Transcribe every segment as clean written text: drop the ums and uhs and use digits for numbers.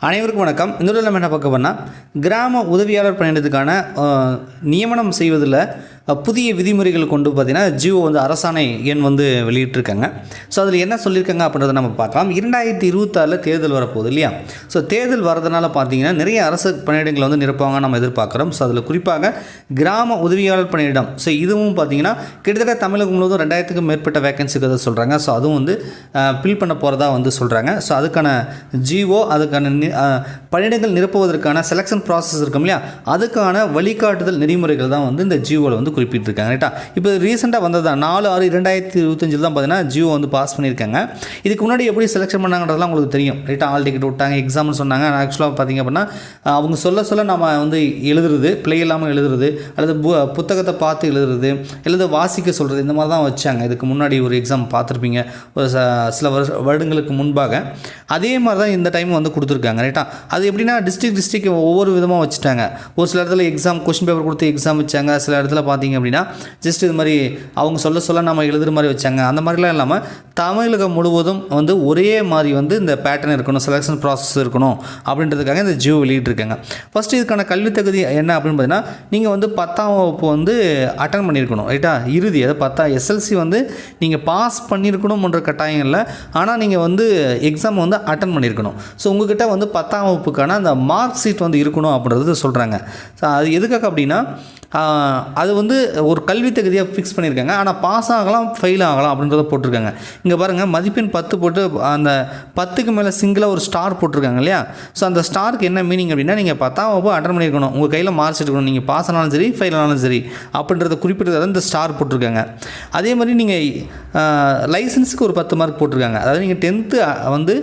அனைவருக்கும் வணக்கம். இந்த வீடியோவில் நம்ம என்ன பார்க்க போனால் கிராம உதவியாளர் பணியிடத்துக்கான நியமனம் செய்வதில் புதிய விதிமுறைகள் கொண்டு பார்த்திங்கன்னா ஜியோ அரசாணை எண் வெளியிட்டிருக்காங்க. ஸோ அதில் என்ன சொல்லியிருக்காங்க அப்படின்றத நம்ம பார்க்கலாம். 2026 தேர்தல் வரப்போகுது இல்லையா? ஸோ தேர்தல் வரதுனால பார்த்திங்கன்னா நிறைய அரசு பணியிடங்களை நிரப்புவாங்க நம்ம எதிர்பார்க்குறோம். ஸோ அதில் குறிப்பாக கிராம உதவியாளர் பணியிடம், ஸோ இதுவும் பார்த்திங்கன்னா கிட்டத்தட்ட தமிழகம் முழுவதும் 2000க்கும் மேற்பட்ட வேகன்சிக்கு அதை சொல்கிறாங்க. ஸோ அதுவும் ஃபில் பண்ண போகிறதா சொல்கிறாங்க. ஸோ அதுக்கான ஜிஓ, அதுக்கான பணியிடங்கள் நிரப்புவதற்கான செலெக்ஷன் ப்ராசஸ் இருக்கும் இல்லையா, அதுக்கான வழிகாட்டுதல் நெறிமுறைகள் தான் இந்த ஜியோவில் குறிப்பிட்டிருக்காங்க. ரைட்டா? இப்போ ரீசெண்டாக வந்ததான் 4/6/2025 தான் பார்த்தீங்கன்னா ஜியோ பாஸ் பண்ணியிருக்காங்க. இதுக்கு முன்னாடி எப்படி செலெக்ஷன் பண்ணாங்கன்றதுலாம் உங்களுக்கு தெரியும். ரைட்டா? ஆல் டிக்கெட் விட்டாங்க, எக்ஸாம்னு சொன்னாங்க. ஆக்சுவலாக பார்த்திங்க அப்படின்னா அவங்க சொல்ல நம்ம எழுதுறது, பிழை இல்லாமல் எழுதுறது, அல்லது புத்தகத்தை பார்த்து எழுதுறது, அல்லது வாசிக்க சொல்கிறது, இந்த மாதிரி தான் வச்சாங்க. இதுக்கு முன்னாடி ஒரு எக்ஸாம் பார்த்துருப்பீங்க ஒரு சில வருடங்களுக்கு முன்பாக. அதே மாதிரி தான் இந்த டைம் கொடுத்துருக்காங்க. ரைட்டா? அது எப்படின்னா டிஸ்ட்ரிக்ட் ஒவ்வொரு விதமாக வச்சுட்டாங்க. ஒரு சில இடத்துல எக்ஸாம் கொஸ்டின் பேப்பர் கொடுத்து எக்ஸாம் வச்சாங்க. சில இடத்துல பார்த்திங்க அப்படின்னா ஜஸ்ட் இது மாதிரி அவங்க சொல்ல நம்ம எழுதுகிற மாதிரி வச்சாங்க. அந்த மாதிரிலாம் இல்லாமல் தமிழகம் முழுவதும் ஒரே மாதிரி இந்த பேட்டர்ன் இருக்கணும், செலெக்ஷன் ப்ராசஸ் இருக்கணும் அப்படின்றதுக்காக இந்த ஜியோ வெளியிட்டிருக்காங்க. ஃபஸ்ட்டு இதுக்கான கல்வி தகுதி என்ன அப்படின்னு பார்த்தீங்கன்னா, நீங்கள் 10ஆம் வகுப்பு அட்டன் பண்ணியிருக்கணும். ரைட்டா? இறுதி அதை 10 எஸ்எல்சி நீங்கள் பாஸ் பண்ணியிருக்கணும்ன்ற கட்டாயம் இல்லை. ஆனால் நீங்கள் எக்ஸாம் அட்டன் பண்ணியிருக்கணும். ஸோ உங்கள்கிட்ட 10ஆம் வகுப்புக்கான அந்த மார்க் ஷீட் இருக்கணும் அப்படின்றது சொல்கிறாங்க. ஸோ அது எதுக்காக அப்படின்னா, அது ஒரு கல்வி தகுதியாக ஃபிக்ஸ் பண்ணியிருக்காங்க. ஆனால் பாஸ் ஆகலாம், ஃபெயில் ஆகலாம் அப்படின்றத போட்டிருக்காங்க. இங்கே பாருங்கள், மதிப்பெண் 10 போட்டு அந்த 10க்கு மேலே சிங்கிளாக ஒரு ஸ்டார் போட்டிருக்காங்க இல்லையா? ஸோ அந்த ஸ்டாருக்கு என்ன மீனிங் அப்படின்னா, நீங்கள் 10ஆம் வகுப்பு அட்டன் பண்ணியிருக்கணும், உங்கள் கையில் மார்க்ஸ் எடுக்கணும், நீங்கள் பாஸ் ஆனாலும் சரி ஃபெயில் ஆனாலும் சரி அப்படின்றத குறிப்பிட்டதாக இந்த ஸ்டார் போட்டிருக்காங்க. அதே மாதிரி நீங்கள் லைசன்ஸுக்கு ஒரு 10 மார்க் போட்டிருக்காங்க. அதாவது நீங்கள் 10th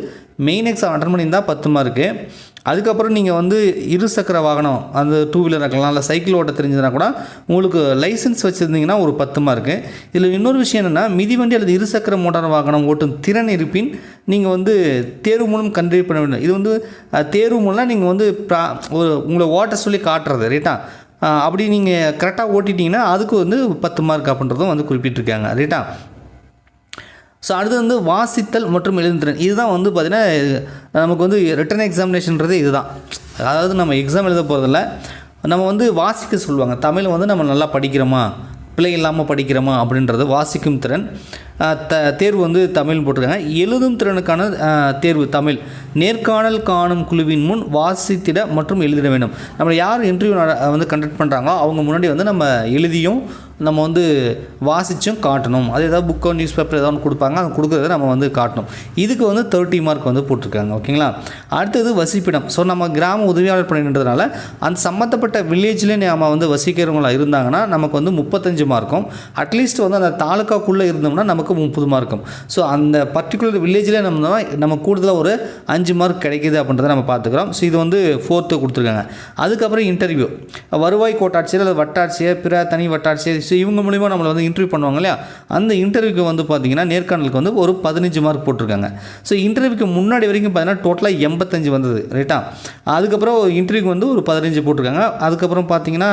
மெயின் எக்ஸாம் அட்டன் பண்ணியிருந்தால் 10 மார்க்கு. அதுக்கப்புறம் நீங்கள் இருசக்கர வாகனம், அந்த 2 வீலர் இருக்கலாம், இல்லை சைக்கிள் ஓட்ட தெரிஞ்சதுனா கூட உங்களுக்கு லைசன்ஸ் வச்சுருந்தீங்கன்னா ஒரு 10 மார்க்கு. இதில் இன்னொரு விஷயம் என்னென்னா, மிதிவண்டி அல்லது இருசக்கர மோட்டார் வாகனம் ஓட்டும் திறன் இருப்பின் நீங்கள் தேர்வு மூலம் கண்டறிய பண்ண வேண்டும். இது தேர்வு மூலம் நீங்கள் ஒரு உங்களை ஓட்ட சொல்லி காட்டுறது. ரைட்டா? அப்படி நீங்கள் கரெக்டாக ஓட்டிட்டிங்கன்னா அதுக்கு 10 மார்க் அப்படின்றதும் குறிப்பிட்டிருக்காங்க. ரைட்டா? ஸோ அடுத்து வாசித்தல் மற்றும் எழுதுதிறன், இதுதான் பார்த்திங்கன்னா நமக்கு ரிட்டன் எக்ஸாமினேஷன்றது இதுதான். அதாவது நம்ம எக்ஸாம் எழுத போகிறதில்ல, நம்ம வாசிக்க சொல்லுவாங்க. தமிழ் நம்ம நல்லா படிக்கிறோமா, பிழை இல்லாமல் படிக்கிறோமா அப்படின்றது வாசிக்கும் திறன். தேர்வு தமிழ் போட்டிருக்காங்க. எழுதும் திறனுக்கான தேர்வு தமிழ். நேர்காணல் காணும் குழுவின் முன் வாசித்திட மற்றும் எழுதிட வேண்டும். நம்ம யார் இன்டர்வியூ கண்டக்ட் பண்ணுறாங்களோ அவங்க முன்னாடி நம்ம எழுதியும் நம்ம வாசித்தும் காட்டணும். அது ஏதாவது புக்கோ நியூஸ் பேப்பர் ஏதாவது கொடுப்பாங்க, அது கொடுக்குறத நம்ம காட்டணும். இதுக்கு 30 மார்க் போட்டிருக்காங்க. ஓகேங்களா? அடுத்தது வசிப்பிடம். ஸோ நம்ம கிராம உதவியாளர் பணின்றதுனால அந்த சம்மந்தப்பட்ட வில்லேஜ்லேயே நம்ம வசிக்கிறவங்களா இருந்தாங்கன்னா நமக்கு 35 மார்க்கும், அட்லீஸ்ட் அந்த தாலுக்காக்குள்ளே இருந்தோம்னா நமக்கு 30 மார்க்கும். ஸோ அந்த பர்டிகுலர் வில்லேஜில் நம்ம கூடுதலாக ஒரு 5 மார்க் கிடைக்கிது அப்படின்றத நம்ம பார்த்துக்கிறோம். ஸோ இது 4th கொடுத்துருக்காங்க. அதுக்கப்புறம் இன்டர்வியூ, வருவாய் கோட்டாட்சியர் அல்லது வட்டாட்சியர், பிற தனி வட்டாட்சியர், ஸோ இவங்க மூலிமா நம்மளை இன்டர்வியூ பண்ணுவாங்க இல்லையா? அந்த இன்டர்வியூக்கு பார்த்தீங்கன்னா நேர்காணலுக்கு ஒரு 15 மார்க் போட்டிருக்காங்க. ஸோ இன்டர்வியூக்கு முன்னாடி வரைக்கும் பார்த்தீங்கன்னா டோட்டலாக 85 வந்தது. ரைட்டா? அதுக்கப்புறம் இன்டர்வியூக்கு ஒரு 15 போட்டிருக்காங்க. அதுக்கப்புறம் பார்த்தீங்கன்னா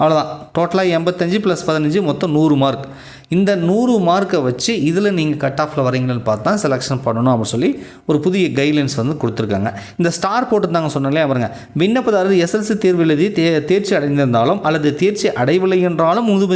அவ்வளோதான், டோட்டலாக 85 + 15 மொத்தம் 100 மார்க். இந்த 100 மார்க்கை வச்சு இதில் நீங்கள் கட் ஆஃபில் வரீங்கன்னு பார்த்தா செலெக்ஷன் பண்ணணும் அப்படின்னு சொல்லி ஒரு புதிய கைட்லைன்ஸ் கொடுத்துருக்காங்க. இந்த ஸ்டார் போட்டுருந்தாங்க சொன்னாலே அவருங்க, விண்ணப்பதாரர் எஸ்எல்சி தேர்வு எழுதி தேர்ச்சி அடைந்திருந்தாலும் அல்லது தேர்ச்சி அடையவில்லை என்றாலும் முழு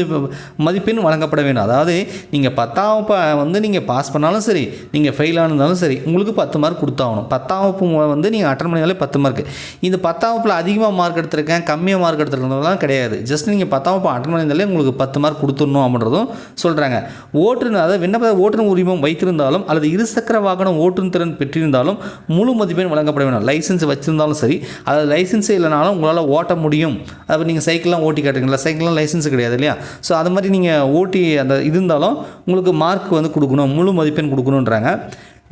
மதிப்பெண் வழங்கப்பட வேண்டும். அதாவது நீங்கள் 10ஆம் வகுப்பு நீங்கள் பாஸ் பண்ணாலும் சரி, நீங்கள் ஃபெயில் ஆனாலும் சரி, உங்களுக்கு 10 மார்க் கொடுத்தாகணும். 10ஆம் வகுப்பு நீங்கள் அட்டன் பண்ணினாலே 10 மார்க். இந்த 10ஆம் வகுப்பில் அதிகமாக மார்க் எடுத்திருக்கேன், கம்மியாக மார்க் எடுத்துருக்கிறதுலாம் கிடையாது. ஜஸ்ட் நீங்கள் 10ஆம் வகுப்பு அட்டன் பண்ணியிருந்தாலே உங்களுக்கு 10 மார்க் கொடுத்துடணும் அப்படின்றதும் சொல்கிறாங்க. ஓட்டுநர், அதாவது விண்ணப்ப ஓட்டுநர் உரிமம் வைத்திருந்தாலும் அல்லது இருசக்கர வாகனம் ஓட்டும் திறன் பெற்றிருந்தாலும் முழு மதிப்பெண் வழங்கப்பட வேண்டும். லைசன்ஸ் வச்சிருந்தாலும் சரி, அதாவது லைசன்ஸே இல்லைனாலும் உங்களால் ஓட்ட முடியும். அதாவது நீங்கள் சைக்கிள்லாம் ஓட்டி காட்டுறீங்களா, சைக்கிள்லாம் லைசன்ஸ் கிடையாது இல்லையா? ஸோ அது மாதிரி நீங்கள் ஓட்டி அந்த இருந்தாலும் உங்களுக்கு மார்க் கொடுக்கணும், முழு மதிப்பெண் கொடுக்கணுன்றாங்க.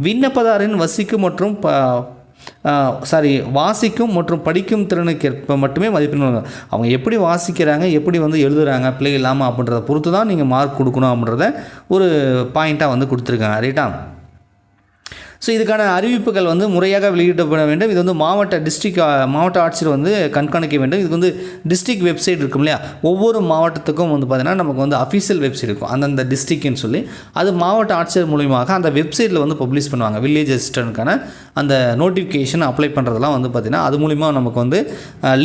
விண்ணப்பதாரின் வசிக்கும் மற்றும் வாசிக்கும் மற்றும் படிக்கும் திறனுக்கேற்ப மட்டுமே மதிப்பெண். அவங்க எப்படி வாசிக்கிறாங்க, எப்படி எழுதுகிறாங்க பிழை இல்லாமல் அப்படின்றத பொறுத்து தான் நீங்கள் மார்க் கொடுக்கணும் அப்படின்றத ஒரு பாயிண்ட்டாக கொடுத்துருக்காங்க. ரைட்டா? ஸோ இதுக்கான அறிவிப்புகள் வந்து முறையாக வெளியிடப்பட வேண்டும். இது வந்து மாவட்ட ஆட்சியர் வந்து கண்காணிக்க வேண்டும். இது வந்து டிஸ்ட்ரிக்ட் வெப்சைட் இருக்கும் இல்லையா, ஒவ்வொரு மாவட்டத்துக்கும் வந்து பார்த்திங்கன்னா நமக்கு வந்து அஃபிஷியல் வெப்சைட் இருக்கும் அந்தந்த டிஸ்ட்ரிக்ட்னு சொல்லி, அது மாவட்ட ஆட்சியர் மூலியமாக அந்த வெப்சைட்டில் வந்து பப்ளிஷ் பண்ணுவாங்க. வில்லேஜ் அசிஸ்டன்ட்கான அந்த நோட்டிஃபிகேஷன் அப்ளை பண்ணுறதெல்லாம் வந்து பார்த்திங்கன்னா அது மூலிமா நமக்கு வந்து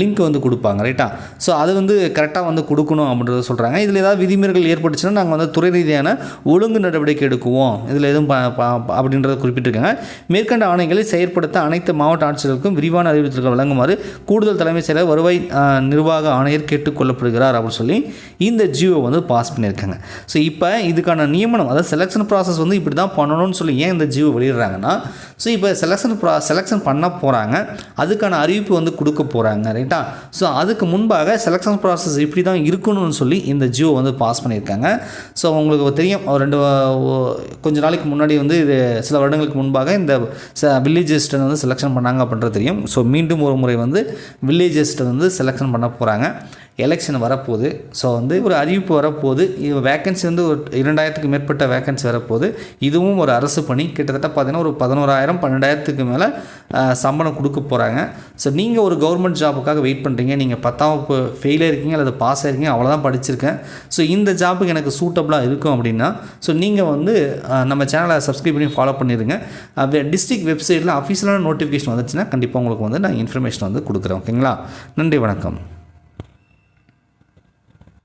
லிங்க் வந்து கொடுப்பாங்க. ரைட்டா? ஸோ அது வந்து கரெக்டாக வந்து கொடுக்கணும் அப்படின்றத சொல்கிறாங்க. இதில் ஏதாவது விதிமீறல்கள் ஏற்பட்டுச்சுன்னா நாங்கள் வந்து துறை ரீதியான ஒழுங்கு நடவடிக்கை எடுக்குவோம், இதில் எதுவும் அப்படின்றத குறிப்பிட்டிருக்காங்க. மேற்கண்ட ஆணைகளை செயற்படுத்த அனைத்து மாவட்ட ஆட்சியர்களுக்கும் விரிவான அறிவுறுத்தல்கள் வழங்குமாறு கூடுதல் தலைமைச் செயலர் வருவாய் நிர்வாக ஆணையர் கேட்டுக்கொள்ளப்படுகிறார் அப்படின்னு சொல்லி இந்த ஜியோ வந்து பாஸ் பண்ணியிருக்காங்க. ஸோ இப்போ இதுக்கான நியமனம், அதாவது செலெக்ஷன் ப்ராசஸ் வந்து இப்படி தான் பண்ணணும்னு சொல்லி ஏன் இந்த ஜியோ வெளியிடுறாங்கன்னா, ஸோ இப்போ செலெக்ஷன் பண்ண போகிறாங்க, அதுக்கான அறிவிப்பு வந்து கொடுக்க போகிறாங்க. ரைட்டா? ஸோ அதுக்கு முன்பாக செலெக்ஷன் ப்ராசஸ் இப்படி தான் இருக்கணும்னு சொல்லி இந்த ஜியோ வந்து பாஸ் பண்ணியிருக்காங்க. ஸோ உங்களுக்கு தெரியும், கொஞ்ச நாளைக்கு முன்னாடி வந்து இது சில வருடங்களுக்கு முன்பாக இந்த வில்லேஜ் அசிஸ்டன்ட் வந்து செலெக்ஷன் பண்ணாங்க அப்படின்றது தெரியும். ஸோ மீண்டும் ஒரு முறை வந்து வில்லேஜ் அசிஸ்டன்ட் வந்து செலெக்ஷன் பண்ண போகிறாங்க. எலெக்ஷன் வரப்போகுது. ஸோ வந்து ஒரு அறிவிப்பு வரப்போகுது. இது வேக்கன்சி வந்து ஒரு 2000க்கு மேற்பட்ட வேக்கன்சி வரப்போகுது. இதுவும் ஒரு அரசு பணி. கிட்டத்தட்ட பார்த்திங்கன்னா ஒரு 11,000 12,000க்கு மேலே சம்பளம் கொடுக்க போகிறாங்க. ஸோ நீங்கள் ஒரு கவர்மெண்ட் ஜாபுக்காக வெயிட் பண்ணுறீங்க, நீங்கள் 10ஆம் வகுப்பு ஃபெயிலாக இருக்கீங்க அல்லது பாஸ் ஆகிருக்கீங்க, அவ்வளோதான் படிச்சிருக்கேன், ஸோ இந்த ஜாபுக்கு எனக்கு சூட்டபுளாக இருக்கும் அப்படின்னா, ஸோ நீங்கள் வந்து நம்ம சேனலை சப்ஸ்கிரைப் பண்ணி ஃபாலோ பண்ணிடுங்க. டிஸ்ட்ரிக்ட் வெப்சைட்டில் அஃபிஷியலான நோட்டிஃபிகேஷன் வந்துச்சுன்னா கண்டிப்பாக உங்களுக்கு வந்து நான் இன்ஃபர்மேஷன் வந்து கொடுக்குறேன். ஓகேங்களா? நன்றி, வணக்கம்.